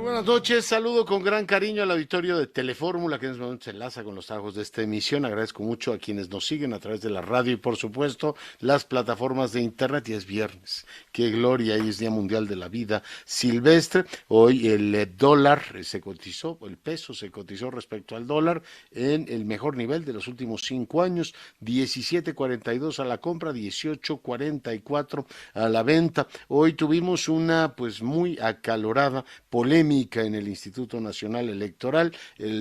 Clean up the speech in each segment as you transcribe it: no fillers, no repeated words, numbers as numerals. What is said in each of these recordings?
Buenas noches, saludo con gran cariño al auditorio de Telefórmula que en este momento se enlaza con los trabajos de esta emisión. Agradezco mucho a quienes nos siguen a través de la radio y por supuesto las plataformas de internet. Y es viernes, qué gloria, y es Día Mundial de la Vida Silvestre. Hoy el dólar se cotizó, el peso se cotizó respecto al dólar en el mejor nivel de los últimos 5 años, 17.42 a la compra, 18.44 a la venta. Hoy tuvimos una pues muy acalorada polémica en el Instituto Nacional Electoral.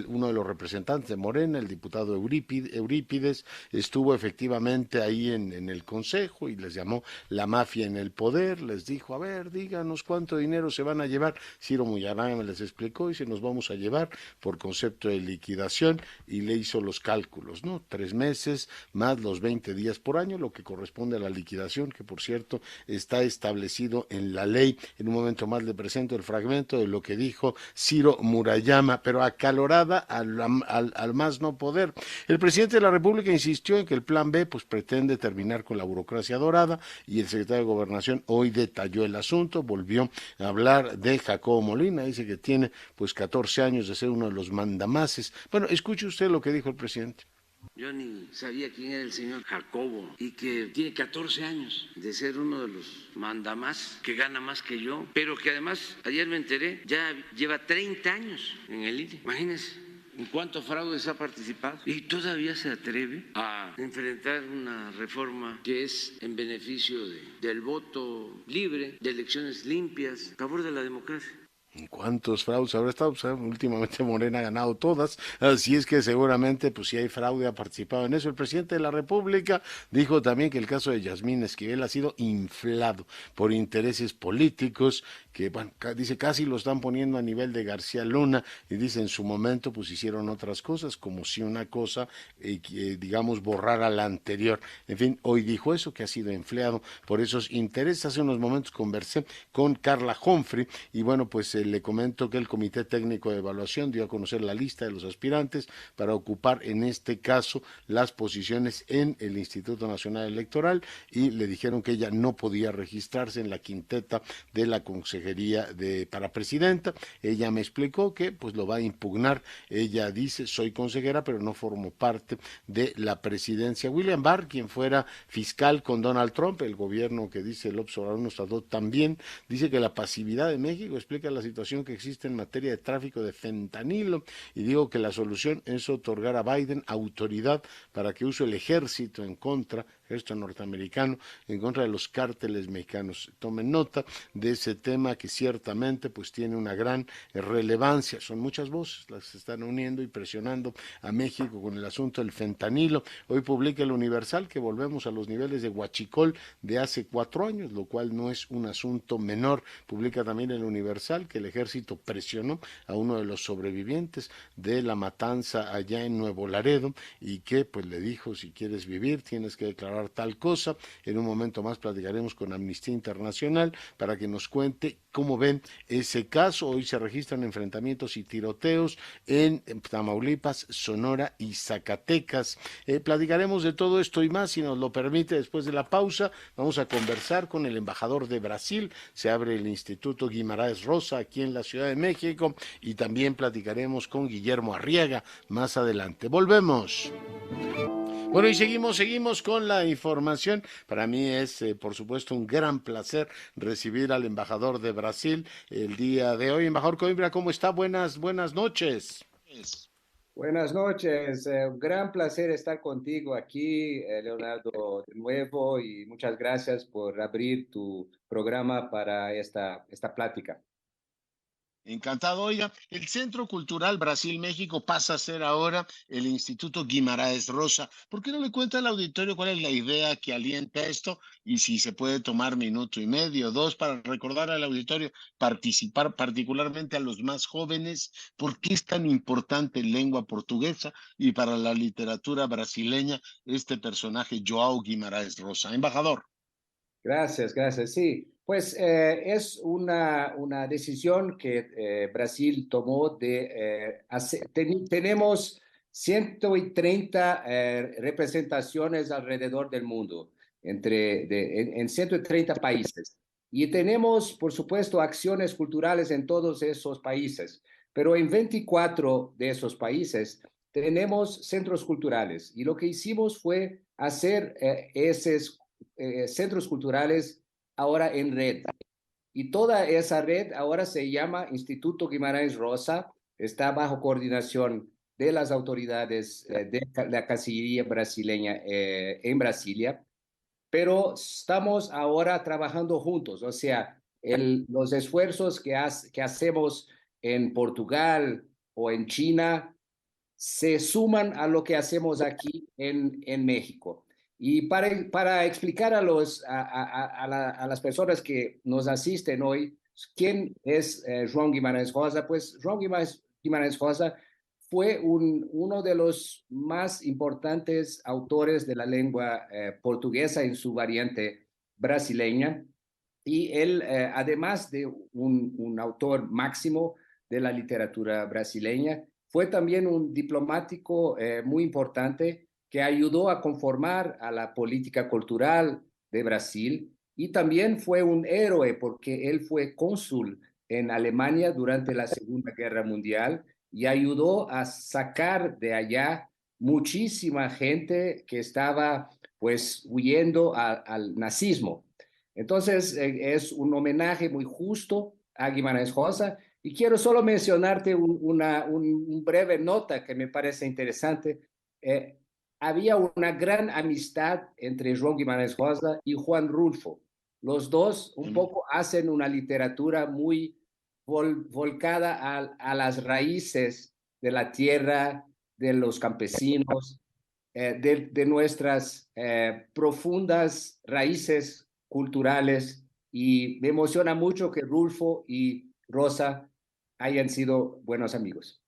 Uno de los representantes de Morena, el diputado Eurípides, estuvo efectivamente ahí en el consejo y les llamó la mafia en el poder. Les dijo, a ver, díganos cuánto dinero se van a llevar. Ciro Muyarama les explicó y se nos vamos a llevar por concepto de liquidación, y le hizo los cálculos, ¿no? 3 meses más los 20 días por año, lo que corresponde a la liquidación, que por cierto está establecido en la ley. En un momento más le presento el fragmento de lo que dijo Ciro Murayama, pero acalorada al más no poder. El presidente de la República insistió en que el plan B pues pretende terminar con la burocracia dorada, y el secretario de Gobernación hoy detalló el asunto, volvió a hablar de Jacobo Molina, dice que tiene pues 14 años de ser uno de los mandamases. Bueno, escuche usted lo que dijo el presidente. Yo ni sabía quién era el señor Jacobo y que tiene 14 años de ser uno de los mandamás, que gana más que yo, pero que además, ayer me enteré, ya lleva 30 años en el INE. Imagínense en cuántos fraudes ha participado y todavía se atreve a enfrentar una reforma que es en beneficio del voto libre, de elecciones limpias, a favor de la democracia. ¿Cuántos fraudes habrá estado? Pues, últimamente Morena ha ganado todas, así es que seguramente, pues si hay fraude, ha participado en eso. El presidente de la República dijo también que el caso de Yasmín Esquivel ha sido inflado por intereses políticos, que bueno, dice casi lo están poniendo a nivel de García Luna, y dice en su momento pues hicieron otras cosas, como si una cosa, digamos, borrara la anterior. En fin, hoy dijo eso, que ha sido inflado por esos intereses. Hace unos momentos conversé con Carla Humphrey y bueno, pues le comento que el Comité Técnico de Evaluación dio a conocer la lista de los aspirantes para ocupar en este caso las posiciones en el Instituto Nacional Electoral, y le dijeron que ella no podía registrarse en la quinteta de la Consejería para Presidenta. Ella me explicó que pues lo va a impugnar. Ella dice, soy consejera pero no formo parte de la presidencia. William Barr, quien fuera fiscal con Donald Trump, el gobierno que dice López Obrador nos trató también, dice que la pasividad de México explica la situación que existe en materia de tráfico de fentanilo, y digo que la solución es otorgar a Biden autoridad para que use el ejército norteamericano en contra de los cárteles mexicanos. Tomen nota de ese tema que ciertamente pues tiene una gran relevancia. Son muchas voces las que se están uniendo y presionando a México con el asunto del fentanilo. Hoy publica el Universal que volvemos a los niveles de huachicol de hace 4 años, lo cual no es un asunto menor. Publica también el Universal que el ejército presionó a uno de los sobrevivientes de la matanza allá en Nuevo Laredo, y que pues le dijo, si quieres vivir tienes que declarar tal cosa. En un momento más platicaremos con Amnistía Internacional para que nos cuente cómo ven ese caso. Hoy se registran enfrentamientos y tiroteos en Tamaulipas, Sonora y Zacatecas. Platicaremos de todo esto y más, si nos lo permite, después de la pausa. Vamos a conversar con el embajador de Brasil. Se abre el Instituto Guimarães Rosa aquí en la Ciudad de México, y también platicaremos con Guillermo Arriaga más adelante. Volvemos. Bueno, y seguimos con la información. Para mí es, por supuesto, un gran placer recibir al embajador de Brasil el día de hoy. Embajador Coimbra, ¿cómo está? Buenas noches. Buenas noches, un gran placer estar contigo aquí, Leonardo, de nuevo, y muchas gracias por abrir tu programa para esta plática. Encantado. Oiga, el Centro Cultural Brasil-México pasa a ser ahora el Instituto Guimarães Rosa. ¿Por qué no le cuenta al auditorio cuál es la idea que alienta esto, y si se puede tomar minuto y medio, dos, para recordar al auditorio, participar particularmente a los más jóvenes, por qué es tan importante en lengua portuguesa y para la literatura brasileña este personaje João Guimarães Rosa? Embajador. Gracias. Sí, pues es una decisión que Brasil tomó tenemos 130 representaciones alrededor del mundo, en 130 países. Y tenemos, por supuesto, acciones culturales en todos esos países, pero en 24 de esos países tenemos centros culturales. Y lo que hicimos fue hacer esos centros culturales ahora en red. Y toda esa red ahora se llama Instituto Guimarães Rosa, está bajo coordinación de las autoridades de la Cancillería brasileña en Brasilia, pero estamos ahora trabajando juntos, o sea, los esfuerzos que hacemos en Portugal o en China se suman a lo que hacemos aquí en México. Y para explicar a las personas que nos asisten hoy, quién es João Guimarães Rosa, pues João Guimarães Rosa fue uno de los más importantes autores de la lengua portuguesa en su variante brasileña. Y él, además de un autor máximo de la literatura brasileña, fue también un diplomático muy importante que ayudó a conformar a la política cultural de Brasil y también fue un héroe porque él fue cónsul en Alemania durante la Segunda Guerra Mundial y ayudó a sacar de allá muchísima gente que estaba pues huyendo al nazismo. Entonces, es un homenaje muy justo a Guimarães Rosa y quiero solo mencionarte un breve nota que me parece interesante. Eh, Había una gran amistad entre João Guimarães Rosa y Juan Rulfo. Los dos un poco hacen una literatura muy volcada las raíces de la tierra, de los campesinos, de nuestras profundas raíces culturales y me emociona mucho que Rulfo y Rosa hayan sido buenos amigos.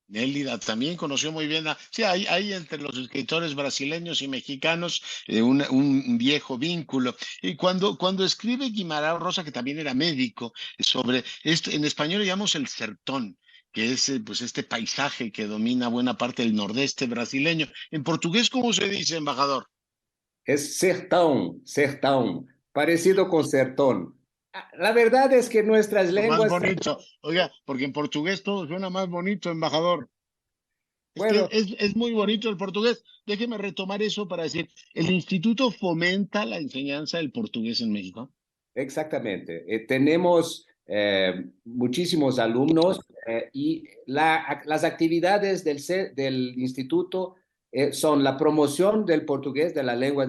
Nélida también conoció muy bien sí, hay entre los escritores brasileños y mexicanos un viejo vínculo. Y cuando escribe Guimarães Rosa, que también era médico, sobre esto, en español le llamamos el sertón, que es pues este paisaje que domina buena parte del nordeste brasileño. En portugués, ¿cómo se dice, embajador? Es sertón, sertón, parecido con sertón. La verdad es que nuestras Más lenguas, bonito. Oiga, porque en portugués todo suena más bonito, embajador. Es que bueno, es muy bonito el portugués. Déjeme retomar eso para decir, ¿el instituto fomenta la enseñanza del portugués en México? exactamente. Tenemos muchísimos alumnos y las actividades del instituto son la promoción del portugués, de la lengua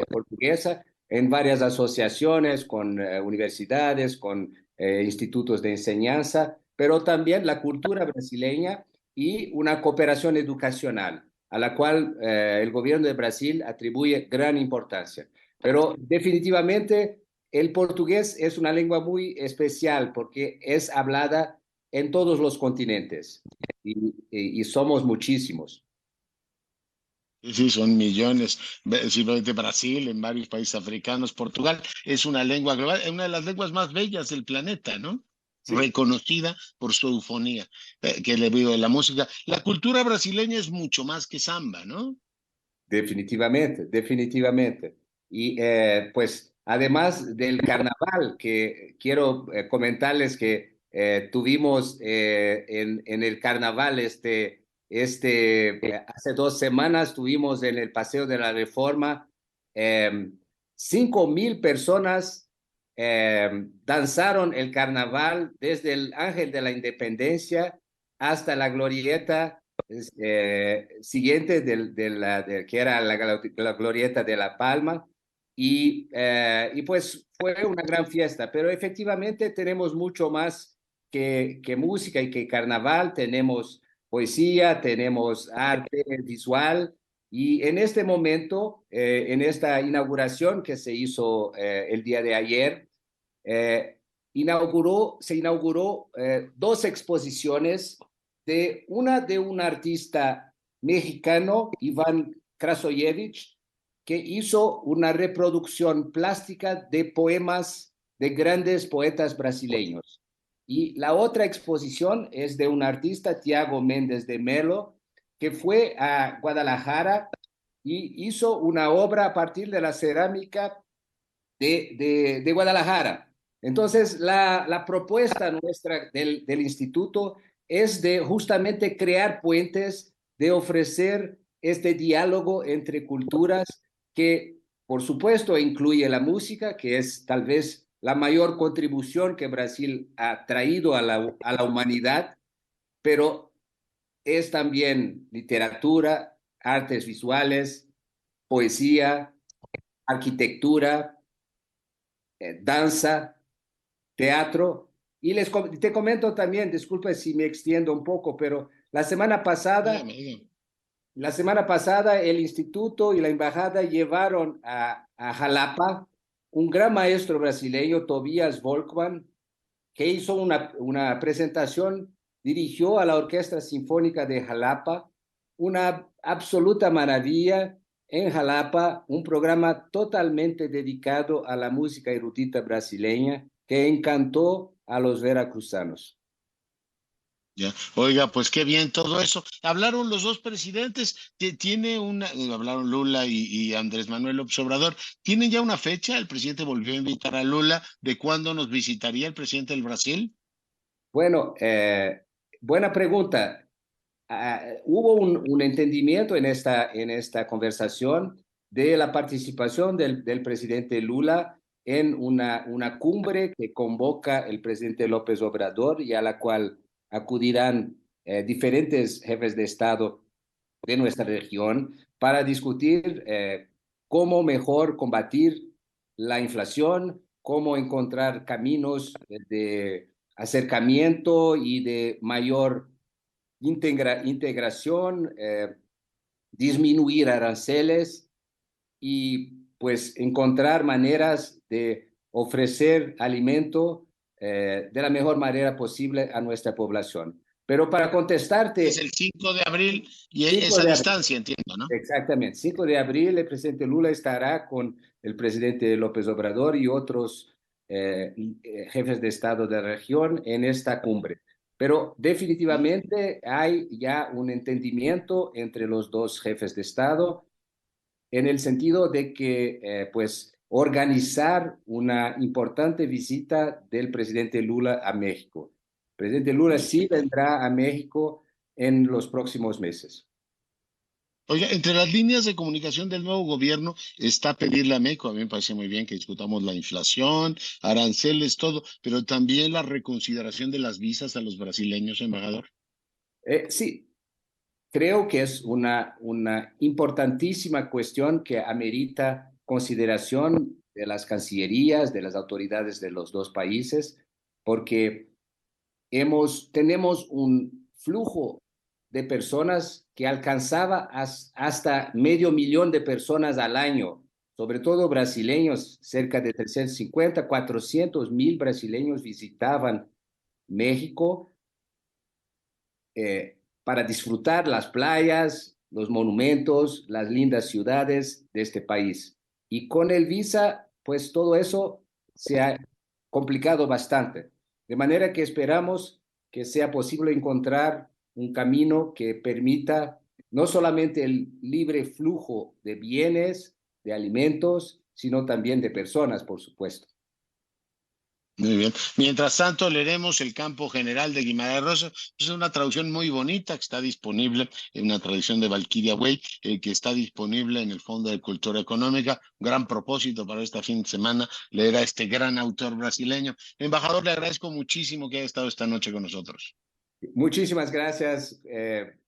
portuguesa, en varias asociaciones, con universidades, con institutos de enseñanza, pero también la cultura brasileña y una cooperación educacional, a la cual el gobierno de Brasil atribuye gran importancia. Pero definitivamente el portugués es una lengua muy especial porque es hablada en todos los continentes y somos muchísimos. Sí, sí, son millones. Simplemente Brasil, en varios países africanos, Portugal, es una lengua global, es una de las lenguas más bellas del planeta, ¿no? Sí, Reconocida por su eufonía, que le veo de la música. La cultura brasileña es mucho más que samba, ¿no? definitivamente, definitivamente. Y pues además del carnaval, que quiero comentarles que tuvimos en el carnaval hace 2 semanas tuvimos en el Paseo de la Reforma eh, 5,000 personas danzaron el carnaval desde el Ángel de la Independencia hasta la glorieta siguiente que era la glorieta de La Palma, y pues fue una gran fiesta, pero efectivamente tenemos mucho más que música y que carnaval, tenemos poesía, tenemos arte visual, y en este momento, en esta inauguración que se hizo el día de ayer, eh, se inauguró 2 exposiciones de un artista mexicano, Iván Krasoyevich, que hizo una reproducción plástica de poemas de grandes poetas brasileños. Y la otra exposición es de un artista, Tiago Méndez de Melo, que fue a Guadalajara y hizo una obra a partir de la cerámica de Guadalajara. Entonces, la propuesta nuestra del instituto es de justamente crear puentes, de ofrecer este diálogo entre culturas que, por supuesto, incluye la música, que es tal vez la mayor contribución que Brasil ha traído a la humanidad, pero es también literatura, artes visuales, poesía, arquitectura, danza, teatro. Y te comento también, disculpe si me extiendo un poco, pero Dígame, dígame. la semana pasada el instituto y la embajada llevaron a Jalapa un gran maestro brasileño, Tobias Volkmann, que hizo una presentación, dirigió a la Orquesta Sinfónica de Jalapa, una absoluta maravilla en Jalapa, un programa totalmente dedicado a la música erudita brasileña que encantó a los veracruzanos. Ya. Oiga, pues qué bien todo eso. Hablaron los dos presidentes, tiene hablaron Lula y Andrés Manuel López Obrador. ¿Tienen ya una fecha? El presidente volvió a invitar a Lula. ¿De cuándo nos visitaría el presidente del Brasil? Bueno, buena pregunta. Hubo un entendimiento en esta conversación de la participación del presidente Lula en una cumbre que convoca el presidente López Obrador y a la cual acudirán diferentes jefes de Estado de nuestra región para discutir cómo mejor combatir la inflación, cómo encontrar caminos de acercamiento y de mayor integración, disminuir aranceles y pues encontrar maneras de ofrecer alimento de la mejor manera posible a nuestra población. Pero para Es contestarte, el 5 de abril y 5 esa de abril, distancia, entiendo, ¿no? exactamente, 5 de abril el presidente Lula estará con el presidente López Obrador y otros jefes de Estado de la región en esta cumbre. Pero definitivamente hay ya un entendimiento entre los dos jefes de Estado en el sentido de que, pues, organizar una importante visita del presidente Lula a México. El presidente Lula sí vendrá a México en los próximos meses. Oiga, entre las líneas de comunicación del nuevo gobierno está pedirle a México, a mí me parece muy bien que discutamos la inflación, aranceles, todo, pero también la reconsideración de las visas a los brasileños, embajador. Sí, creo que es una importantísima cuestión que amerita consideración de las cancillerías, de las autoridades de los dos países, porque tenemos un flujo de personas que alcanzaba hasta 500,000 de personas al año, sobre todo brasileños, cerca de 350, 400,000 brasileños visitaban México para disfrutar las playas, los monumentos, las lindas ciudades de este país. Y con el visa, pues todo eso se ha complicado bastante. De manera que esperamos que sea posible encontrar un camino que permita no solamente el libre flujo de bienes, de alimentos, sino también de personas, por supuesto. Muy bien. Mientras tanto, leeremos El campo general de Guimarães Rosa. Es una traducción muy bonita que está disponible en una traducción de Valkyria Way, que está disponible en el Fondo de Cultura Económica. Un gran propósito para este fin de semana, leer a este gran autor brasileño. Embajador, le agradezco muchísimo que haya estado esta noche con nosotros. Muchísimas gracias.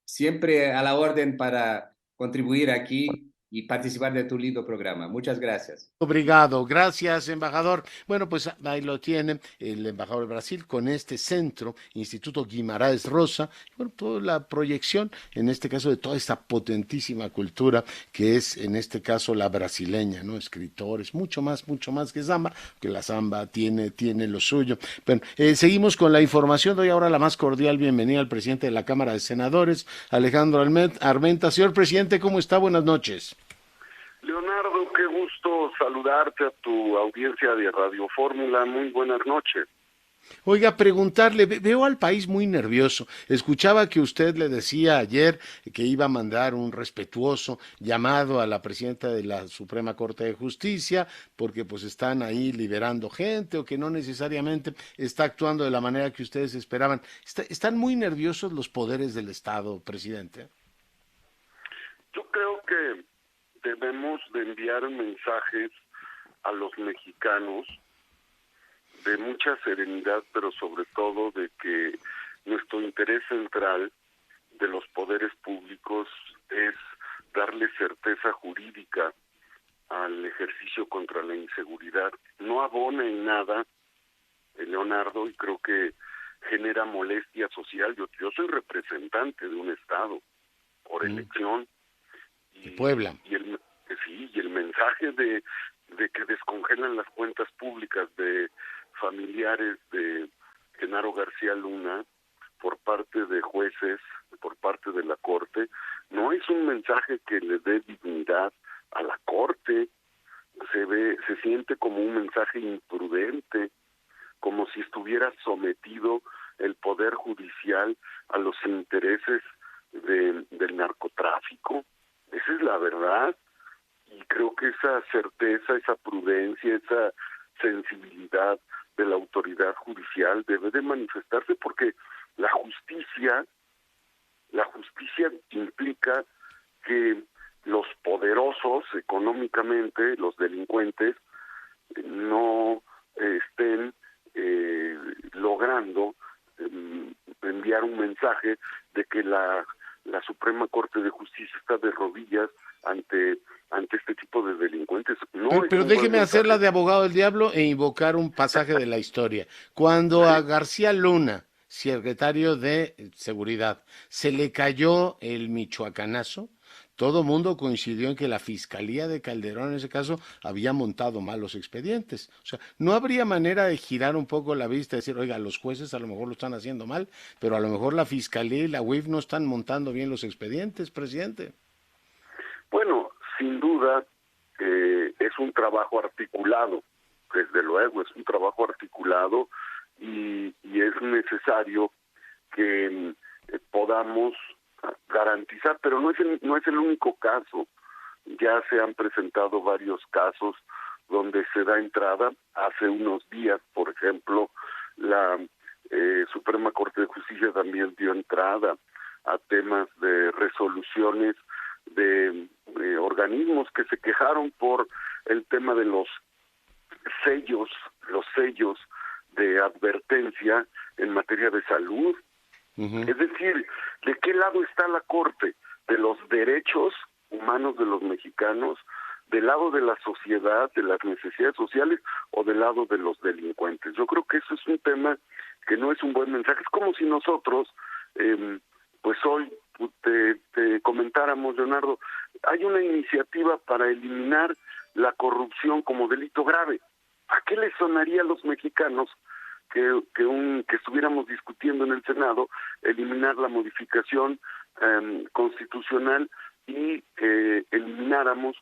Siempre a la orden para contribuir aquí y participar de tu lindo programa. Muchas gracias. Obrigado, gracias, embajador. Bueno, pues ahí lo tiene el embajador de Brasil con este centro, Instituto Guimarães Rosa, bueno, toda la proyección, en este caso, de toda esta potentísima cultura que es, en este caso, la brasileña, ¿no? Escritores, mucho más que la samba tiene lo suyo. Bueno, seguimos con la información. Doy ahora la más cordial bienvenida al presidente de la Cámara de Senadores, Alejandro Armenta. Señor presidente, ¿cómo está? Buenas noches. Leonardo, qué gusto saludarte a tu audiencia de Radio Fórmula. Muy buenas noches. Oiga, preguntarle, veo al país muy nervioso. Escuchaba que usted le decía ayer que iba a mandar un respetuoso llamado a la presidenta de la Suprema Corte de Justicia, porque pues están ahí liberando gente o que no necesariamente está actuando de la manera que ustedes esperaban. ¿Están muy nerviosos los poderes del Estado, presidente? Yo creo que debemos de enviar mensajes a los mexicanos de mucha serenidad, pero sobre todo de que nuestro interés central de los poderes públicos es darle certeza jurídica al ejercicio contra la inseguridad. No abona en nada, Leonardo, y creo que genera molestia social. Yo soy representante de un estado por elección De y, Puebla. y el sí, y el mensaje de que descongelan las cuentas públicas de familiares de Genaro García Luna por parte de jueces, por parte de la Corte, no es un mensaje que le dé dignidad a la Corte. Se siente como un mensaje imprudente, como si estuviera sometido el Poder Judicial a los intereses del narcotráfico. Esa es la verdad, y creo que esa certeza, esa prudencia, esa sensibilidad de la autoridad judicial debe de manifestarse, porque la justicia implica que los poderosos económicamente, los delincuentes, no estén logrando enviar un mensaje de que la Suprema Corte de Justicia está de rodillas ante este tipo de delincuentes. No es Pero un buen déjeme hacerla mensaje. de abogado del diablo e invocar un pasaje de la historia. Cuando a Sí, García Luna, secretario de Seguridad, se le cayó el michoacanazo, todo mundo coincidió en que la Fiscalía de Calderón en ese caso había montado mal los expedientes. O sea, no habría manera de girar un poco la vista y decir, oiga, los jueces a lo mejor lo están haciendo mal, pero a lo mejor la Fiscalía y la UIF no están montando bien los expedientes, presidente. bueno, sin duda es un trabajo articulado, desde luego es un trabajo articulado, y es necesario que podamos garantizar, pero no es el único caso. Ya se han presentado varios casos donde se da entrada. Hace unos días, por ejemplo, la Suprema Corte de Justicia también dio entrada a temas de resoluciones de organismos que se quejaron por el tema de los sellos de advertencia en materia de salud. Ujú. Es decir, ¿de qué lado está la Corte? ¿De los derechos humanos de los mexicanos? ¿Del lado de la sociedad, de las necesidades sociales, o del lado de los delincuentes? Yo creo que eso es un tema que no es un buen mensaje. Es como si nosotros, pues hoy te comentáramos, Leonardo, hay una iniciativa para eliminar la corrupción como delito grave. ¿A qué les sonaría a los mexicanos que estuviéramos discutiendo en el Senado eliminar la modificación constitucional y elimináramos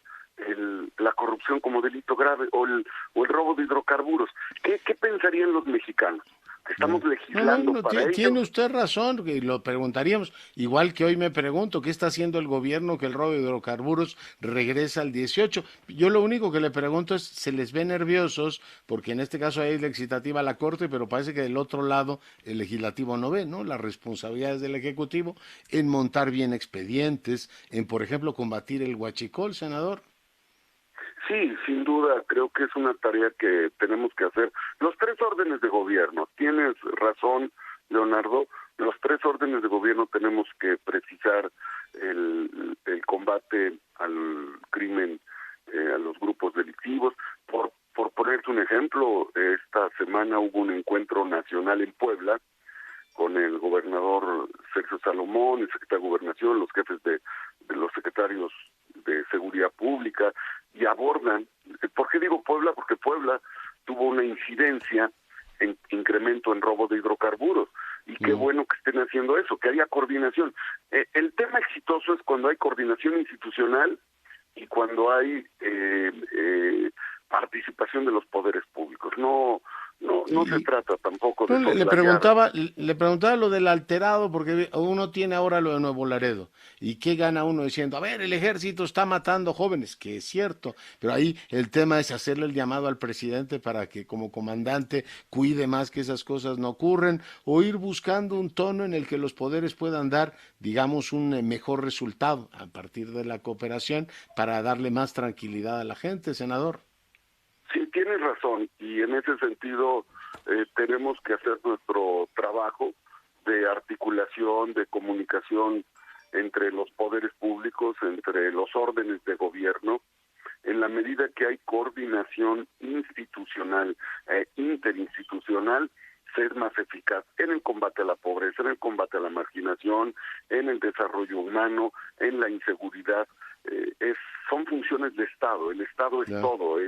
la corrupción como delito grave, o el robo de hidrocarburos? ¿Qué pensarían los mexicanos? ¿Estamos legislando No, para ellos? tiene usted razón, y lo preguntaríamos, igual que hoy me pregunto, ¿qué está haciendo el gobierno que el robo de hidrocarburos regresa al 18? Yo lo único que le pregunto es, ¿se les ve nerviosos? Porque en este caso ahí es legislativa la Corte, pero parece que del otro lado el legislativo no ve, ¿no? Las responsabilidades del Ejecutivo en montar bien expedientes, en, por ejemplo, combatir el huachicol, senador. Sí, sin duda, creo que es una tarea que tenemos que hacer. Los tres órdenes de gobierno, tienes razón, Leonardo, los tres órdenes de gobierno tenemos que precisar el combate al crimen, a los grupos delictivos. Por ponerte un ejemplo, esta semana hubo un encuentro nacional en Puebla con el gobernador Sergio Salomón, el secretario de Gobernación, los jefes de los secretarios de Seguridad Pública, y abordan. ¿Por qué digo Puebla? Porque Puebla tuvo una incidencia en incremento en robo de hidrocarburos, y qué bueno que estén haciendo eso, que haya coordinación. El tema exitoso es cuando hay coordinación institucional y cuando hay participación de los poderes públicos. No No se trata tampoco de No, le soslayar. le preguntaba lo del alterado, porque uno tiene ahora lo de Nuevo Laredo. ¿Y qué gana uno diciendo, a ver, el ejército está matando jóvenes? Que es cierto, pero ahí el tema es hacerle el llamado al presidente para que como comandante cuide más que esas cosas no ocurren, o ir buscando un tono en el que los poderes puedan dar, digamos, un mejor resultado a partir de la cooperación para darle más tranquilidad a la gente, senador. Sí, tienes razón, y en ese sentido tenemos que hacer nuestro trabajo de articulación, de comunicación entre los poderes públicos, entre los órdenes de gobierno, en la medida que hay coordinación institucional e interinstitucional, ser más eficaz en el combate a la pobreza, en el combate a la marginación, en el desarrollo humano, en la inseguridad. Son funciones de Estado, el Estado es Ya. todo,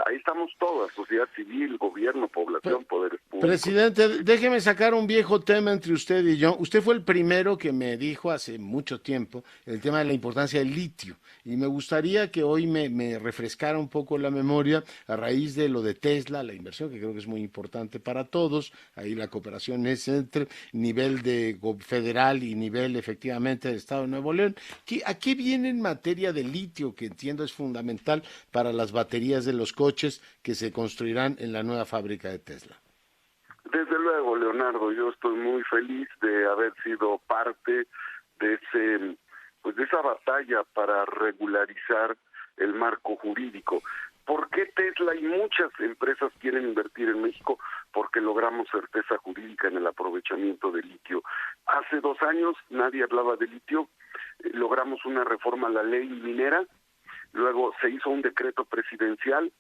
ahí estamos todas, sociedad civil, gobierno, población, poderes públicos. Presidente, déjeme sacar un viejo tema entre usted y yo. Usted fue el primero que me dijo hace mucho tiempo el tema de la importancia del litio. Y me gustaría que hoy me refrescara un poco la memoria a raíz de lo de Tesla, la inversión, que creo que es muy importante para todos. Ahí la cooperación es entre nivel de federal y nivel efectivamente de Estado de Nuevo León. ¿A qué viene en materia de litio, que entiendo es fundamental para las baterías de los coches que se construirán en la nueva fábrica de Tesla? Desde luego, Leonardo, yo estoy muy feliz de haber sido parte de de esa batalla para regularizar el marco jurídico. ¿Por qué Tesla y muchas empresas quieren invertir en México? Porque logramos certeza jurídica en el aprovechamiento del litio. Hace 2 años nadie hablaba de litio, logramos una reforma a la ley minera, luego se hizo un decreto presidencial.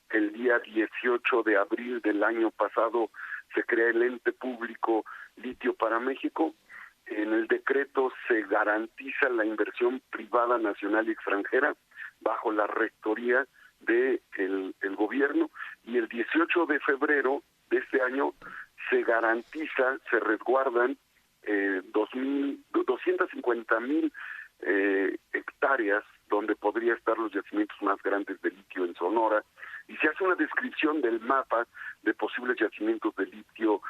El día 18 de abril del año pasado se crea el ente público Litio para México. En el decreto se garantiza la inversión privada nacional y extranjera bajo la rectoría del gobierno, y el 18 de febrero de este año se garantiza, se resguardan 250,000 hectáreas donde podría estar los yacimientos más grandes de litio en Sonora, y se hace una descripción del mapa de posibles yacimientos de litio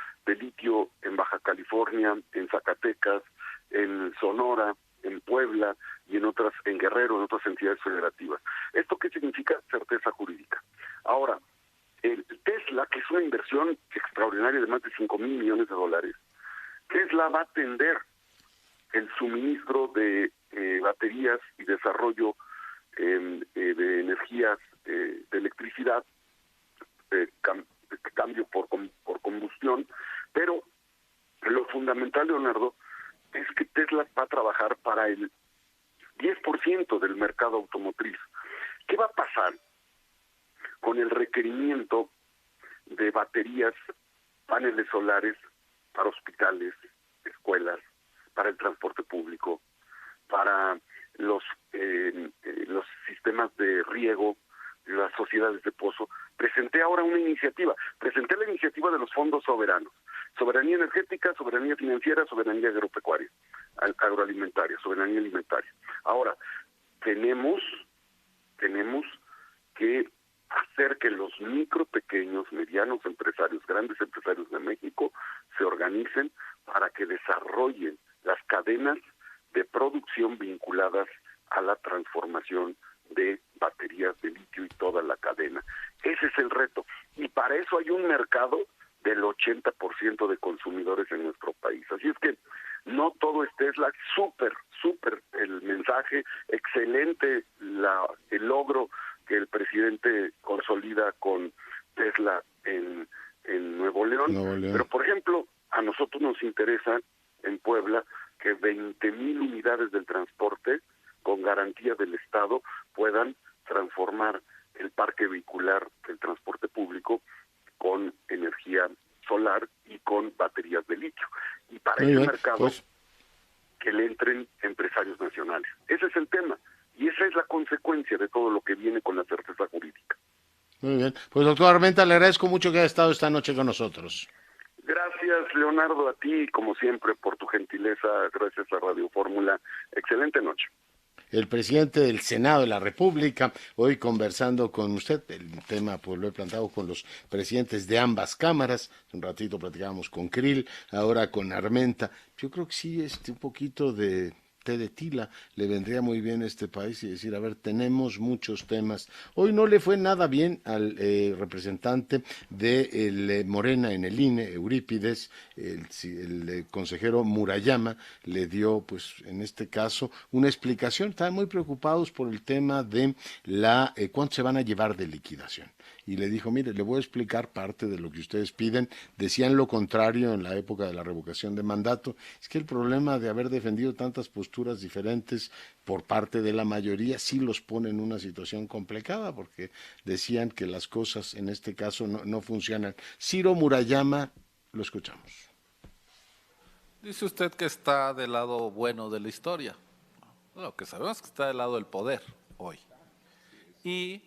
en Baja California, en Zacatecas, en Sonora, en Puebla y en Guerrero, en otras entidades federativas. ¿Esto qué significa? Certeza jurídica. Ahora, el Tesla, que es una inversión extraordinaria de más de $5,000 millones, Tesla va a atender el suministro de baterías y desarrollo de energías de electricidad, cambio por combustión, pero lo fundamental, Leonardo, es que Tesla va a trabajar para el 10% del mercado automotriz. ¿Qué va a pasar con el requerimiento de baterías, paneles solares para hospitales, escuelas, para el transporte público, para los sistemas de riego, las sociedades de pozo? Presenté ahora una iniciativa, presenté la iniciativa de los fondos soberanos: soberanía energética, soberanía financiera, soberanía agropecuaria, agroalimentaria, soberanía alimentaria. Ahora, tenemos que hacer que los micro, pequeños, medianos empresarios, grandes empresarios de México se organicen para que desarrollen las cadenas de producción vinculadas a la transformación de baterías de litio y toda la cadena. Ese es el reto. Y para eso hay un mercado del 80% de consumidores en nuestro país. Así es que no todo es Tesla. Súper el mensaje, excelente el logro que el presidente consolida con Tesla en Nuevo León. Pero, por ejemplo, a nosotros nos interesa en Puebla que 20,000 unidades del transporte con garantía del Estado puedan transformar el parque vehicular del transporte público con energía solar y con baterías de litio. Y para ese mercado, que le entren empresarios nacionales. Ese es el tema, y esa es la consecuencia de todo lo que viene con la certeza jurídica. Muy bien. Pues, doctor Armenta, le agradezco mucho que haya estado esta noche con nosotros. Gracias, Leonardo, a ti, como siempre, por tu gentileza. Gracias a Radio Fórmula. Excelente noche. el presidente del Senado de la República, hoy conversando con usted, el tema pues lo he planteado con los presidentes de ambas cámaras, un ratito platicábamos con Krill, ahora con Armenta. Yo creo que sí, un poquito de té de tila le vendría muy bien a este país y decir, a ver, tenemos muchos temas. Hoy no le fue nada bien al representante de Morena en el INE, Eurípides, el consejero Murayama, le dio, pues, en este caso, una explicación. Estaban muy preocupados por el tema de cuánto se van a llevar de liquidación. Y le dijo, mire, le voy a explicar parte de lo que ustedes piden. Decían lo contrario en la época de la revocación de mandato. Es que el problema de haber defendido tantas posturas diferentes por parte de la mayoría sí los pone en una situación complicada, porque decían que las cosas en este caso no funcionan. Ciro Murayama, lo escuchamos. Dice usted que está del lado bueno de la historia. Lo que sabemos es que está del lado del poder hoy. Y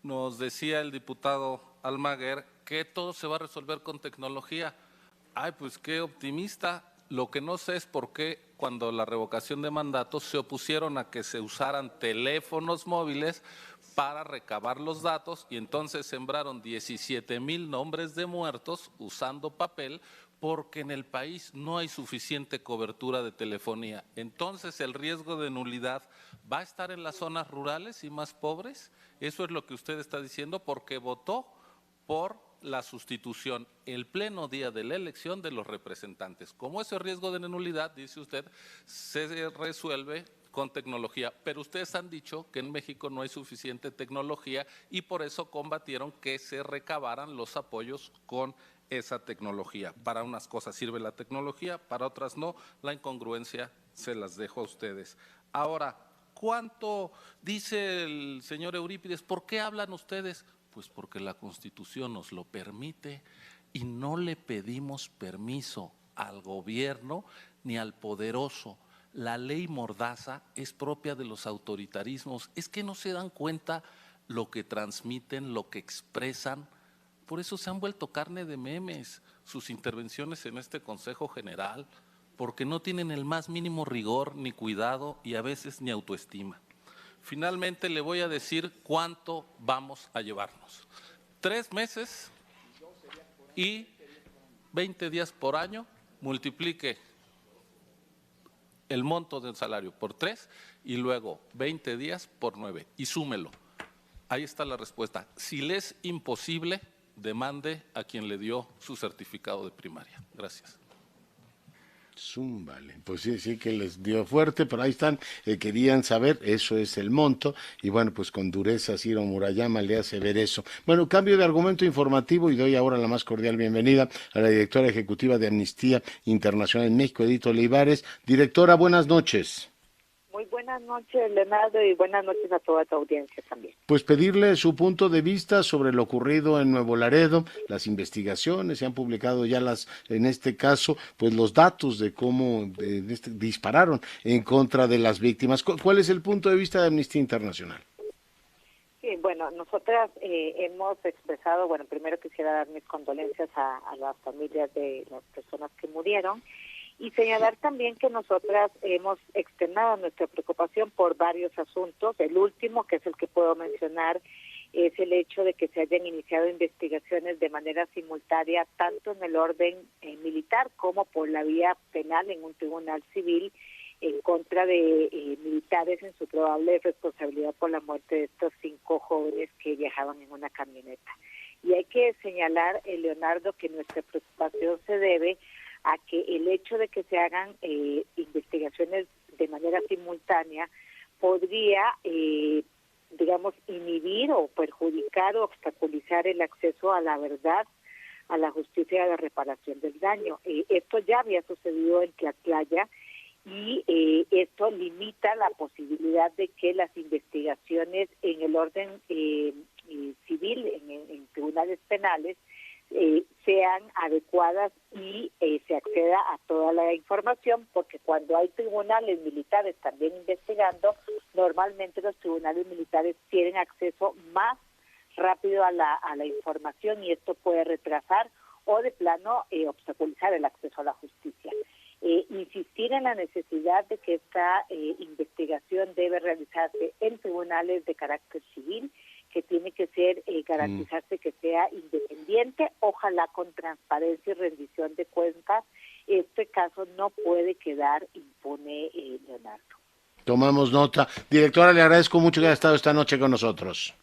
nos decía el diputado Almaguer que todo se va a resolver con tecnología. Ay, pues qué optimista. Lo que no sé es por qué cuando la revocación de mandatos se opusieron a que se usaran teléfonos móviles para recabar los datos y entonces sembraron 17,000 nombres de muertos usando papel porque en el país no hay suficiente cobertura de telefonía. Entonces el riesgo de nulidad va a estar en las zonas rurales y más pobres. Eso es lo que usted está diciendo porque votó por la sustitución el pleno día de la elección de los representantes. Como ese riesgo de nulidad, dice usted, se resuelve con tecnología, pero ustedes han dicho que en México no hay suficiente tecnología y por eso combatieron que se recabaran los apoyos con esa tecnología. Para unas cosas sirve la tecnología, para otras no. La incongruencia se las dejo a ustedes. Ahora, ¿cuánto dice el señor Eurípides? ¿Por qué hablan ustedes? Pues porque la Constitución nos lo permite y no le pedimos permiso al gobierno ni al poderoso. La ley Mordaza es propia de los autoritarismos. Es que no se dan cuenta lo que transmiten, lo que expresan. Por eso se han vuelto carne de memes sus intervenciones en este Consejo General, porque no tienen el más mínimo rigor ni cuidado y a veces ni autoestima. Finalmente le voy a decir cuánto vamos a llevarnos. 3 meses y 20 días por año, multiplique el monto del salario por 3 y luego 20 días por 9 y súmelo. Ahí está la respuesta. Si le es imposible, demande a quien le dio su certificado de primaria. Gracias. Vale, pues sí que les dio fuerte, pero ahí están, querían saber, eso es el monto, y bueno, pues con dureza Ciro Murayama le hace ver eso. Bueno, cambio de argumento informativo y doy ahora la más cordial bienvenida a la directora ejecutiva de Amnistía Internacional en México, Edith Olivares. Directora, buenas noches. Muy buenas noches, Leonardo, y buenas noches a toda tu audiencia también. Pues pedirle su punto de vista sobre lo ocurrido en Nuevo Laredo, las investigaciones, se han publicado ya en este caso, pues los datos de cómo dispararon en contra de las víctimas. ¿Cuál es el punto de vista de Amnistía Internacional? Sí, bueno, nosotras hemos expresado, bueno, primero quisiera dar mis condolencias a las familias de las personas que murieron, y señalar también que nosotras hemos externado nuestra preocupación por varios asuntos. El último, que es el que puedo mencionar, es el hecho de que se hayan iniciado investigaciones de manera simultánea, tanto en el orden militar como por la vía penal en un tribunal civil, en contra de militares en su probable responsabilidad por la muerte de estos 5 jóvenes que viajaban en una camioneta. Y hay que señalar, Leonardo, que nuestra preocupación se debe a que el hecho de que se hagan investigaciones de manera simultánea podría, digamos, inhibir o perjudicar o obstaculizar el acceso a la verdad, a la justicia y a la reparación del daño. Esto ya había sucedido en Tlaxcala y esto limita la posibilidad de que las investigaciones en el orden civil, en tribunales penales, sean adecuadas y se acceda a toda la información, porque cuando hay tribunales militares también investigando, normalmente los tribunales militares tienen acceso más rápido a la información y esto puede retrasar o de plano obstaculizar el acceso a la justicia. Y insistir en la necesidad de que esta investigación debe realizarse en tribunales de carácter civil, que tiene que ser garantizarse que sea independiente, ojalá con transparencia y rendición de cuentas. Este caso no puede quedar impune, Leonardo. Tomamos nota. Directora, le agradezco mucho que haya estado esta noche con nosotros.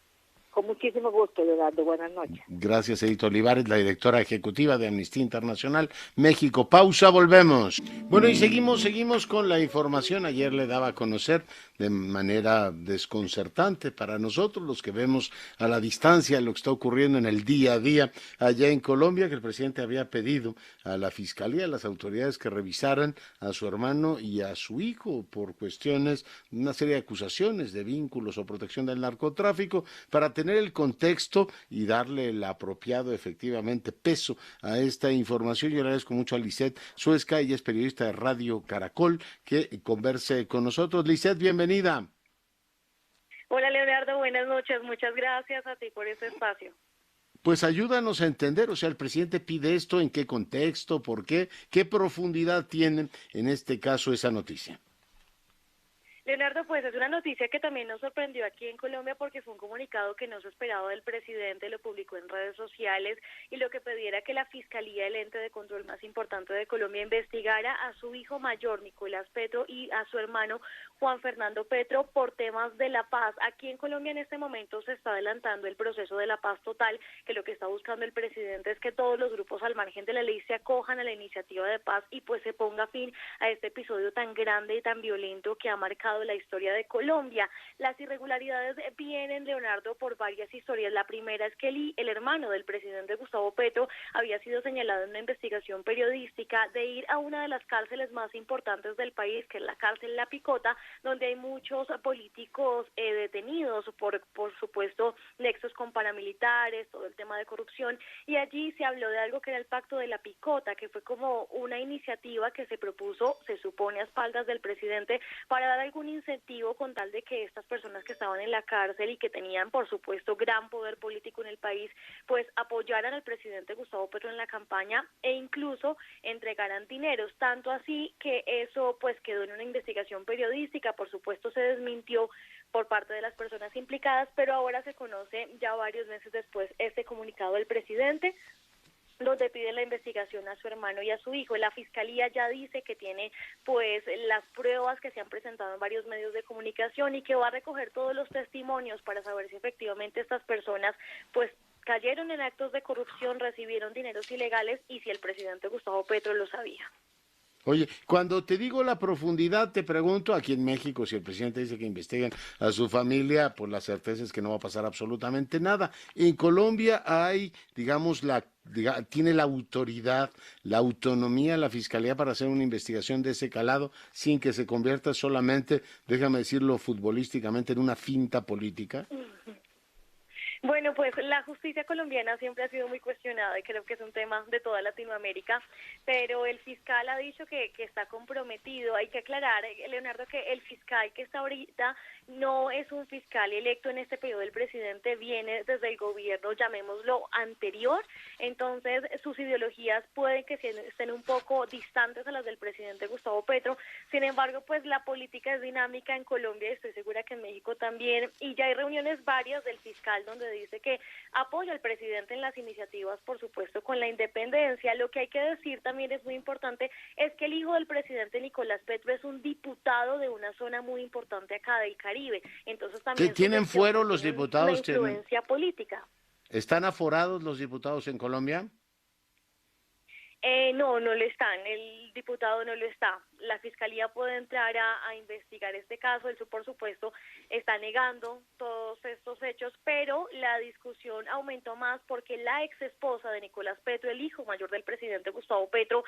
Con muchísimo gusto, Leonardo. Buenas noches. Gracias, Edith Olivares, la directora ejecutiva de Amnistía Internacional México. Pausa, volvemos. Bueno, y seguimos con la información. Ayer le daba a conocer de manera desconcertante para nosotros, los que vemos a la distancia lo que está ocurriendo en el día a día allá en Colombia, que el presidente había pedido a la Fiscalía, a las autoridades, que revisaran a su hermano y a su hijo por cuestiones, una serie de acusaciones de vínculos o protección del narcotráfico, para tener el contexto y darle el apropiado, efectivamente, peso a esta información. Yo le agradezco mucho a Lisette Suezca, ella es periodista de Radio Caracol, que converse con nosotros. Lisette, bienvenida. Hola Leonardo, buenas noches, muchas gracias a ti por este espacio. Pues ayúdanos a entender, o sea, el presidente pide esto, ¿en qué contexto, por qué profundidad tiene en este caso esa noticia? Leonardo, pues es una noticia que también nos sorprendió aquí en Colombia porque fue un comunicado que no se esperaba del presidente, lo publicó en redes sociales y lo que pidiera que la Fiscalía, el ente de control más importante de Colombia, investigara a su hijo mayor, Nicolás Petro, y a su hermano Juan Fernando Petro por temas de la paz. Aquí en Colombia en este momento se está adelantando el proceso de la paz total, que lo que está buscando el presidente es que todos los grupos al margen de la ley se acojan a la iniciativa de paz y pues se ponga fin a este episodio tan grande y tan violento que ha marcado la historia de Colombia. Las irregularidades vienen, Leonardo, por varias historias. La primera es que el hermano del presidente Gustavo Petro había sido señalado en una investigación periodística de ir a una de las cárceles más importantes del país, que es la cárcel La Picota, donde hay muchos políticos detenidos por supuesto nexos con paramilitares, todo el tema de corrupción, y allí se habló de algo que era el Pacto de La Picota, que fue como una iniciativa que se propuso, se supone a espaldas del presidente, para dar algún incentivo con tal de que estas personas que estaban en la cárcel y que tenían, por supuesto, gran poder político en el país, pues apoyaran al presidente Gustavo Petro en la campaña e incluso entregaran dineros, tanto así que eso pues quedó en una investigación periodística, por supuesto se desmintió por parte de las personas implicadas, pero ahora se conoce ya varios meses después este comunicado del presidente, donde piden la investigación a su hermano y a su hijo. La Fiscalía ya dice que tiene pues las pruebas que se han presentado en varios medios de comunicación y que va a recoger todos los testimonios para saber si efectivamente estas personas pues cayeron en actos de corrupción, recibieron dineros ilegales y si el presidente Gustavo Petro lo sabía. Oye, cuando te digo la profundidad, te pregunto, aquí en México, si el presidente dice que investiguen a su familia, pues la certeza es que no va a pasar absolutamente nada. En Colombia hay, digamos, tiene la autoridad, la autonomía, la fiscalía para hacer una investigación de ese calado sin que se convierta solamente, déjame decirlo futbolísticamente, en una finta política. Bueno, pues la justicia colombiana siempre ha sido muy cuestionada y creo que es un tema de toda Latinoamérica, pero el fiscal ha dicho que está comprometido. Hay que aclarar, Leonardo, que el fiscal que está ahorita no es un fiscal electo en este periodo del presidente, viene desde el gobierno, llamémoslo, anterior, entonces sus ideologías pueden que estén un poco distantes a las del presidente Gustavo Petro. Sin embargo, pues la política es dinámica en Colombia y estoy segura que en México también, y ya hay reuniones varias del fiscal donde dice que apoya al presidente en las iniciativas, por supuesto, con la independencia. Lo que hay que decir también es muy importante, es que el hijo del presidente Nicolás Petro es un diputado de una zona muy importante acá del Caribe, entonces también ¿Tienen fuero los diputados? Una influencia política. ¿Están aforados los diputados en Colombia? No lo están, el diputado no lo está. La Fiscalía puede entrar a investigar este caso, él por supuesto está negando todos estos hechos, pero la discusión aumentó más porque la ex esposa de Nicolás Petro, el hijo mayor del presidente Gustavo Petro,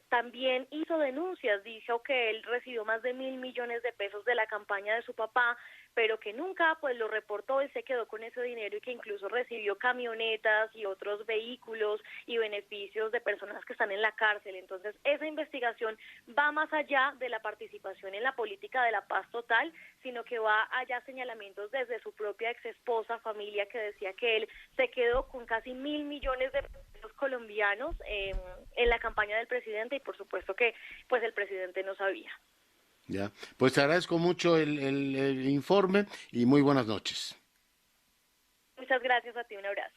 también hizo denuncias, dijo que él recibió más de 1.000 millones de pesos de la campaña de su papá, pero que nunca pues lo reportó, él se quedó con ese dinero y que incluso recibió camionetas y otros vehículos y beneficios de personas que están en la cárcel. Entonces esa investigación va más allá de la participación en la política de la paz total, sino que va allá señalamientos desde su propia ex esposa, familia, que decía que él se quedó con casi 1.000 millones de pesos colombianos en la campaña del presidente, y por supuesto que pues el presidente no sabía. Ya, pues te agradezco mucho el informe y muy buenas noches. Muchas gracias a ti, un abrazo.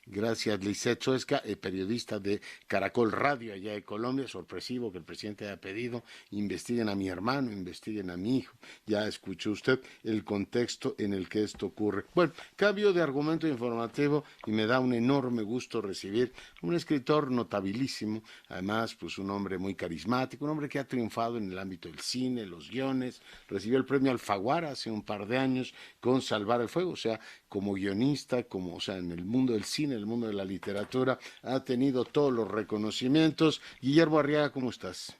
Gracias, Lisette Suezca, periodista de Caracol Radio allá de Colombia. Sorpresivo que el presidente haya pedido, investiguen a mi hermano, investiguen a mi hijo. Ya escuchó usted el contexto en el que esto ocurre. Bueno, cambio de argumento informativo y me da un enorme gusto recibir un escritor notabilísimo, además pues un hombre muy carismático, un hombre que ha triunfado en el ámbito del cine, los guiones, recibió el premio Alfaguara hace un par de años con Salvar el Fuego, o sea, como guionista, o sea, en el mundo del cine, en el mundo de la literatura, ha tenido todos los reconocimientos. Guillermo Arriaga, ¿cómo estás?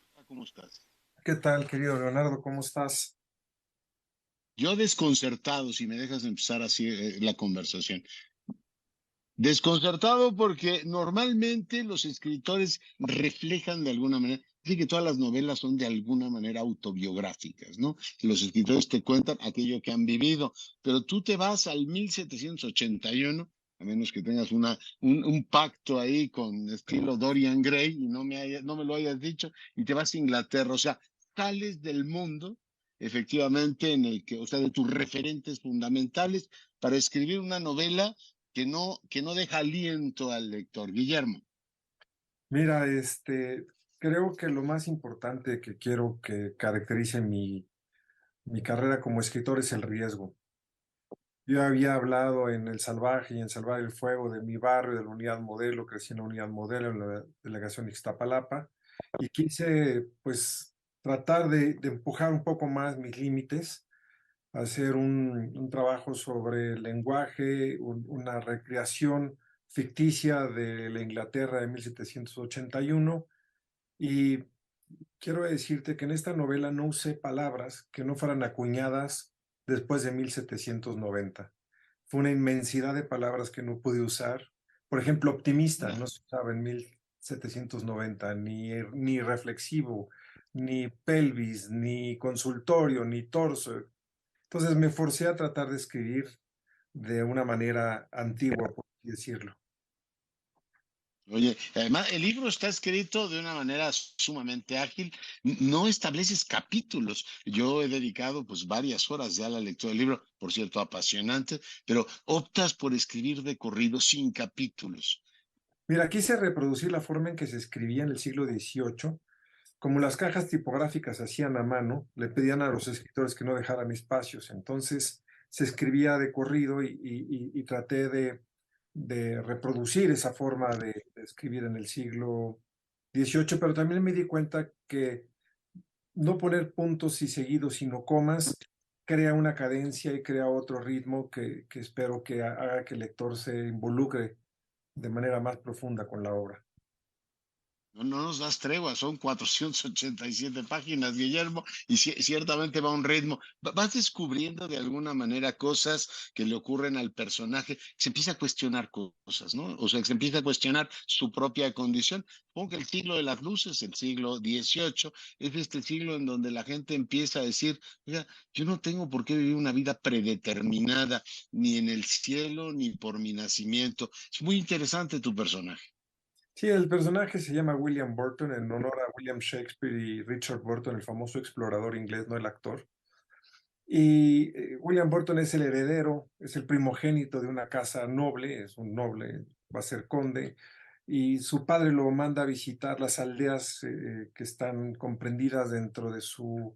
¿Qué tal, querido Leonardo? ¿Cómo estás? Yo desconcertado, si me dejas empezar así la conversación. Desconcertado porque normalmente los escritores reflejan de alguna manera, dice que todas las novelas son de alguna manera autobiográficas, ¿no? Los escritores te cuentan aquello que han vivido, pero tú te vas al 1781, a menos que tengas un pacto ahí con estilo Dorian Gray y no me lo hayas dicho, y te vas a Inglaterra, o sea, sales del mundo, efectivamente, en el que, o sea, de tus referentes fundamentales para escribir una novela que no deja aliento al lector. Guillermo. Mira, creo que lo más importante que quiero que caracterice mi carrera como escritor es el riesgo. Yo había hablado en El Salvaje y en Salvar el Fuego de mi barrio, de la Unidad Modelo, crecí en la Unidad Modelo, en la delegación Ixtapalapa, y quise, pues, tratar de empujar un poco más mis límites, hacer un trabajo sobre el lenguaje, una recreación ficticia de la Inglaterra de 1781. Y quiero decirte que en esta novela no usé palabras que no fueran acuñadas después de 1790. Fue una inmensidad de palabras que no pude usar. Por ejemplo, optimista no se usaba en 1790, ni reflexivo, ni pelvis, ni consultorio, ni torso. Entonces me forcé a tratar de escribir de una manera antigua, por así decirlo. Oye, además el libro está escrito de una manera sumamente ágil, no estableces capítulos. Yo he dedicado pues varias horas ya a la lectura del libro, por cierto, apasionante, pero optas por escribir de corrido sin capítulos. Mira, quise reproducir la forma en que se escribía en el siglo XVIII. Como las cajas tipográficas se hacían a mano, le pedían a los escritores que no dejaran espacios. Entonces se escribía de corrido y traté de reproducir esa forma de escribir en el siglo XVIII, pero también me di cuenta que no poner puntos y seguidos, sino comas, crea una cadencia y crea otro ritmo que espero que haga que el lector se involucre de manera más profunda con la obra. No, no nos das tregua, son 487 páginas, Guillermo, y ciertamente va a un ritmo. Vas descubriendo de alguna manera cosas que le ocurren al personaje, se empieza a cuestionar cosas, ¿no? O sea, se empieza a cuestionar su propia condición. Supongo que el siglo de las luces, el siglo XVIII, es este siglo en donde la gente empieza a decir, oiga, yo no tengo por qué vivir una vida predeterminada, ni en el cielo, ni por mi nacimiento. Es muy interesante tu personaje. Sí, el personaje se llama William Burton en honor a William Shakespeare y Richard Burton, el famoso explorador inglés, no el actor. Y William Burton es el heredero, es el primogénito de una casa noble, es un noble, va a ser conde, y su padre lo manda a visitar las aldeas que están comprendidas dentro de su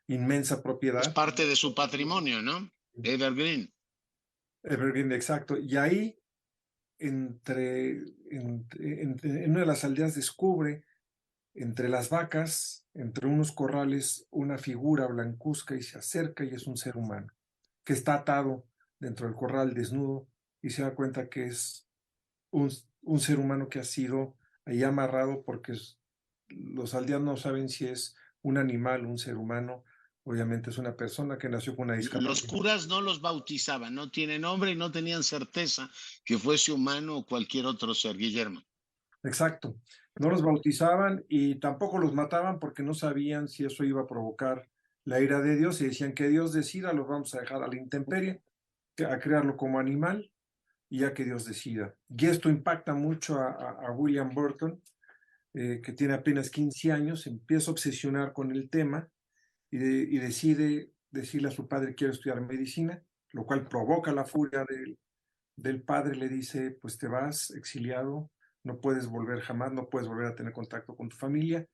inmensa propiedad. Es parte de su patrimonio, ¿no? Evergreen. Evergreen, exacto. Y ahí, en una de las aldeas, descubre entre las vacas, entre unos corrales, una figura blancuzca y se acerca y es un ser humano que está atado dentro del corral desnudo y se da cuenta que es un ser humano que ha sido ahí amarrado porque los aldeanos no saben si es un animal o un ser humano. Obviamente es una persona que nació con una discapacidad. Los curas no los bautizaban, no tienen nombre y no tenían certeza que fuese humano o cualquier otro ser, Guillermo. Exacto. No los bautizaban y tampoco los mataban porque no sabían si eso iba a provocar la ira de Dios y decían que Dios decida, los vamos a dejar a la intemperie, a crearlo como animal y ya que Dios decida. Y esto impacta mucho a William Burton, que tiene apenas 15 años, se empieza a obsesionar con el tema y decide decirle a su padre: quiero estudiar medicina, lo cual provoca la furia del padre. Le dice: pues te vas exiliado, no puedes volver jamás, no puedes volver a tener contacto con tu familia.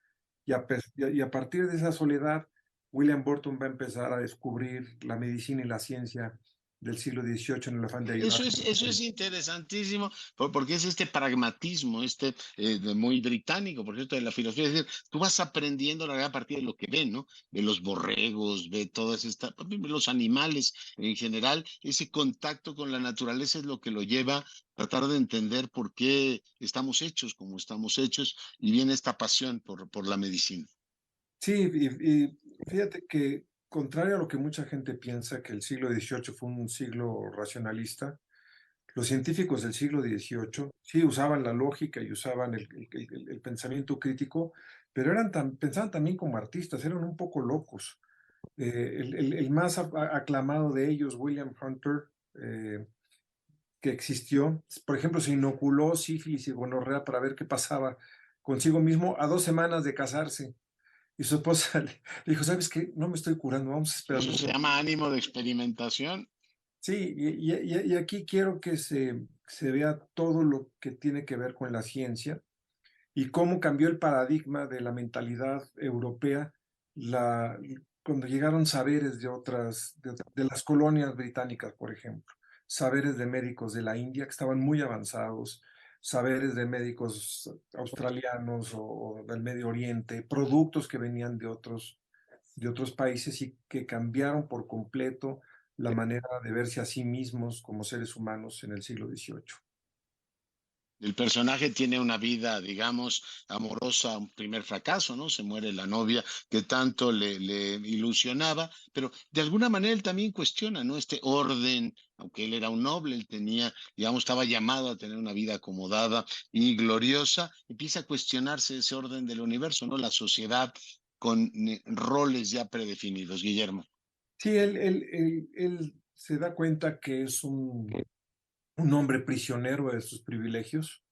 Y a partir de esa soledad, William Burton va a empezar a descubrir la medicina y la ciencia del siglo XVIII en el afán de ayudar. Eso es interesantísimo, porque es este pragmatismo, muy británico, por cierto, de la filosofía. Es decir, tú vas aprendiendo la verdad a partir de lo que ven, ¿no? De los borregos, de todas estas, los animales en general. Ese contacto con la naturaleza es lo que lo lleva a tratar de entender por qué estamos hechos como estamos hechos, y viene esta pasión por la medicina. Sí, y fíjate que, contrario a lo que mucha gente piensa, que el siglo XVIII fue un siglo racionalista, los científicos del siglo XVIII sí usaban la lógica y usaban el pensamiento crítico, pero pensaban también como artistas, eran un poco locos. El más aclamado de ellos, William Hunter, que existió, por ejemplo, se inoculó sífilis y gonorrea para ver qué pasaba consigo mismo a 2 semanas de casarse. Y su esposa le dijo: ¿sabes qué? No me estoy curando, vamos a esperar. Eso se llama ánimo de experimentación. Sí, y aquí quiero que se vea todo lo que tiene que ver con la ciencia y cómo cambió el paradigma de la mentalidad europea la, cuando llegaron saberes de las colonias británicas, por ejemplo, saberes de médicos de la India que estaban muy avanzados, saberes de médicos australianos o del Medio Oriente, productos que venían de otros países y que cambiaron por completo la manera de verse a sí mismos como seres humanos en el siglo XVIII. El personaje tiene una vida, digamos, amorosa, un primer fracaso, ¿no? Se muere la novia que tanto le ilusionaba, pero de alguna manera él también cuestiona, ¿no? Este orden, aunque él era un noble, él tenía, digamos, estaba llamado a tener una vida acomodada y gloriosa, empieza a cuestionarse ese orden del universo, ¿no? La sociedad con roles ya predefinidos. Guillermo. Sí, él se da cuenta que es un hombre prisionero de sus privilegios,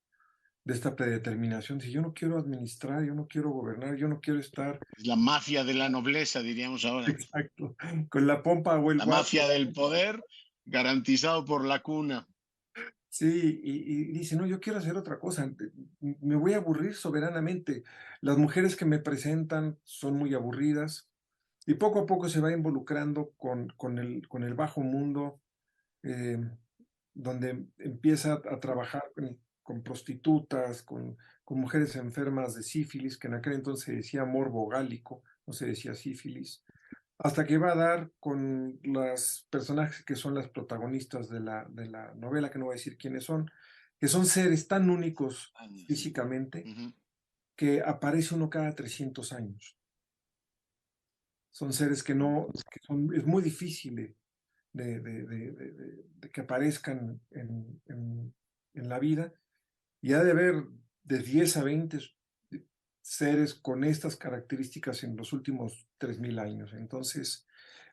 de esta predeterminación. Dice: yo no quiero administrar, yo no quiero gobernar, yo no quiero estar... La mafia de la nobleza, diríamos ahora. Exacto, con la pompa o el La guapo. mafia del poder, garantizado por la cuna. Sí, y dice: no, yo quiero hacer otra cosa, me voy a aburrir soberanamente. Las mujeres que me presentan son muy aburridas, y poco a poco se va involucrando con el bajo mundo, eh, donde empieza a trabajar con prostitutas, con mujeres enfermas de sífilis, que en aquel entonces se decía morbo gálico, no se decía sífilis, hasta que va a dar con los personajes que son las protagonistas de la novela, que no voy a decir quiénes son, que son seres tan únicos físicamente Uh-huh. que aparece uno cada 300 años. Son seres que no, es muy difícil de que aparezcan en la vida, y ha de haber de 10 a 20 seres con estas características en los últimos 3000 años. Entonces,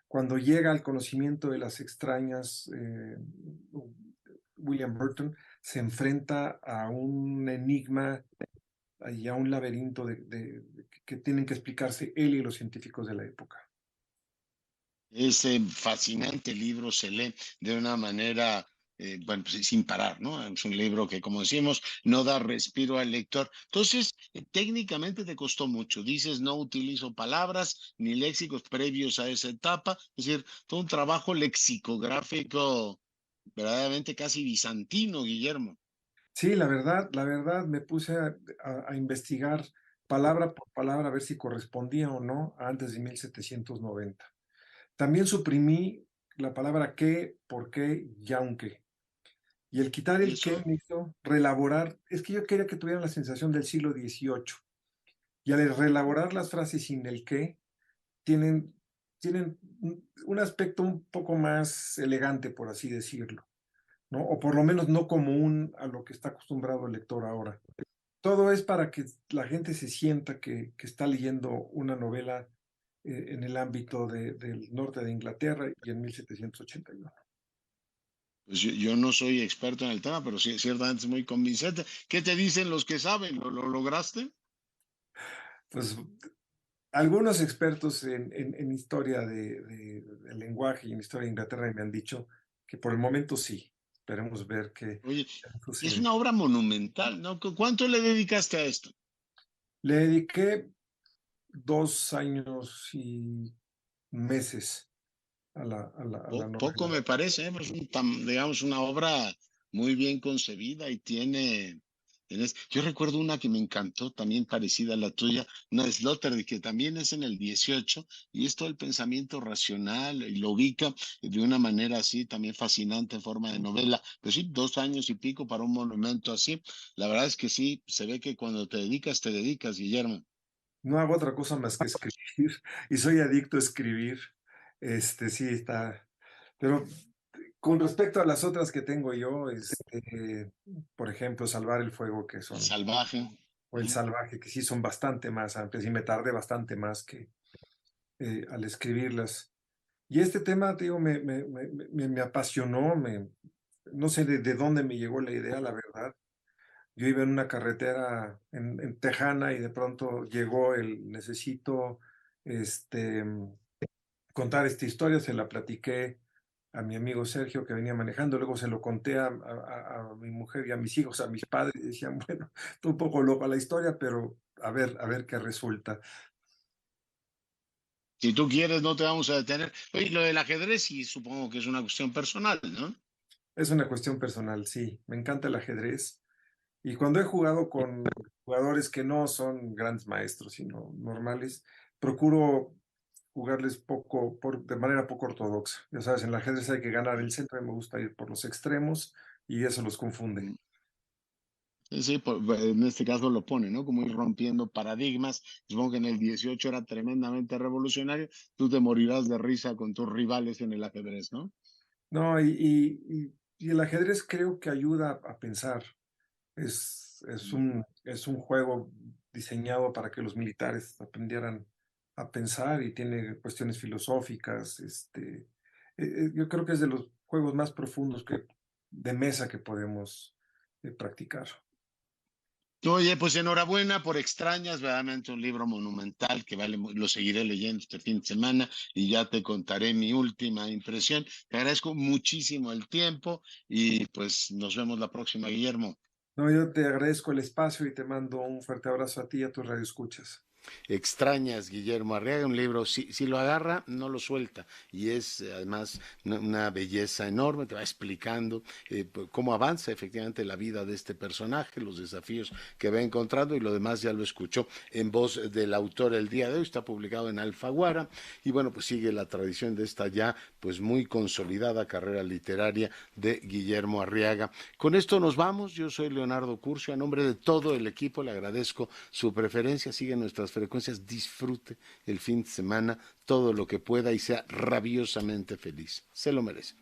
cuando llega al conocimiento de las extrañas, William Burton se enfrenta a un enigma y a un laberinto que tienen que explicarse él y los científicos de la época. Ese fascinante libro se lee de una manera, bueno, pues sin parar, ¿no? Es un libro que, como decimos, no da respiro al lector. Entonces, técnicamente te costó mucho. Dices: no utilizo palabras ni léxicos previos a esa etapa. Es decir, todo un trabajo lexicográfico verdaderamente casi bizantino, Guillermo. Sí, la verdad me puse a investigar palabra por palabra a ver si correspondía o no antes de 1790. También suprimí la palabra qué, por qué y aunque. Y el quitar ¿Y el qué eso? me hizo reelaborar. Es que yo quería que tuvieran la sensación del siglo XVIII. Y al reelaborar las frases sin el qué, tienen, tienen un aspecto un poco más elegante, por así decirlo, ¿no? O por lo menos no común a lo que está acostumbrado el lector ahora. Todo es para que la gente se sienta que está leyendo una novela en el ámbito del norte de Inglaterra y en 1781. Pues yo no soy experto en el tema, pero sí, ciertamente es muy convincente. ¿Qué te dicen los que saben? ¿Lo lograste? Pues algunos expertos en historia del lenguaje y en historia de Inglaterra me han dicho que por el momento sí. Esperemos ver Oye, qué es sucede. una obra monumental, ¿no? ¿Cuánto le dedicaste a esto? Le dediqué 2 años y meses a la Poco novela. me parece, ¿eh? Es digamos, una obra muy bien concebida y yo recuerdo una que me encantó, también parecida a la tuya, una de Sloterdijk, que también es en el 18, y es todo el pensamiento racional, y lo ubica de una manera así, también fascinante en forma de novela. Pues sí, 2 años y pico para un monumento así. La verdad es que sí, se ve que cuando te dedicas, Guillermo. No hago otra cosa más que escribir y soy adicto a escribir. Sí, está. Pero con respecto a las otras que tengo yo, por ejemplo, Salvar el Fuego, que El son, salvaje. o El Salvaje, que sí son bastante más amplias y me tardé bastante más que al escribirlas. Y este tema, te digo, me apasionó, no sé de dónde me llegó la idea, la verdad. Yo iba en una carretera en Tejana y de pronto llegó necesito este, contar esta historia, se la platiqué a mi amigo Sergio que venía manejando, luego se lo conté a mi mujer y a mis hijos, a mis padres, y decían, bueno, está un poco loca la historia, pero a ver qué resulta. Si tú quieres, no te vamos a detener. Oye, lo del ajedrez sí supongo que es una cuestión personal, ¿no? Es una cuestión personal, sí, me encanta el ajedrez. Y cuando he jugado con jugadores que no son grandes maestros, sino normales, procuro jugarles de manera poco ortodoxa. Ya sabes, en el ajedrez hay que ganar el centro y me gusta ir por los extremos y eso los confunde. Sí, sí, en este caso lo pone, ¿no? Como ir rompiendo paradigmas. Supongo que en el 18 era tremendamente revolucionario. Tú te morirás de risa con tus rivales en el ajedrez, ¿no? No, y el ajedrez creo que ayuda a pensar. Es un juego diseñado para que los militares aprendieran a pensar y tiene cuestiones filosóficas. Yo creo que es de los juegos más profundos de mesa que podemos practicar. Oye, pues enhorabuena por Extrañas, verdaderamente un libro monumental que lo seguiré leyendo este fin de semana y ya te contaré mi última impresión. Te agradezco muchísimo el tiempo y pues nos vemos la próxima, Guillermo. No, yo te agradezco el espacio y te mando un fuerte abrazo a ti y a tus radioescuchas. Extrañas, Guillermo Arriaga, un libro, si lo agarra, no lo suelta. Y es además una belleza enorme, te va explicando cómo avanza efectivamente la vida de este personaje, los desafíos que va encontrando y lo demás ya lo escuchó en voz del autor el día de hoy, está publicado en Alfaguara y bueno, pues sigue la tradición de esta ya pues muy consolidada carrera literaria de Guillermo Arriaga. Con esto nos vamos, yo soy Leonardo Curcio, a nombre de todo el equipo le agradezco su preferencia, sigue nuestras frecuencias, disfrute el fin de semana todo lo que pueda y sea rabiosamente feliz. Se lo merece.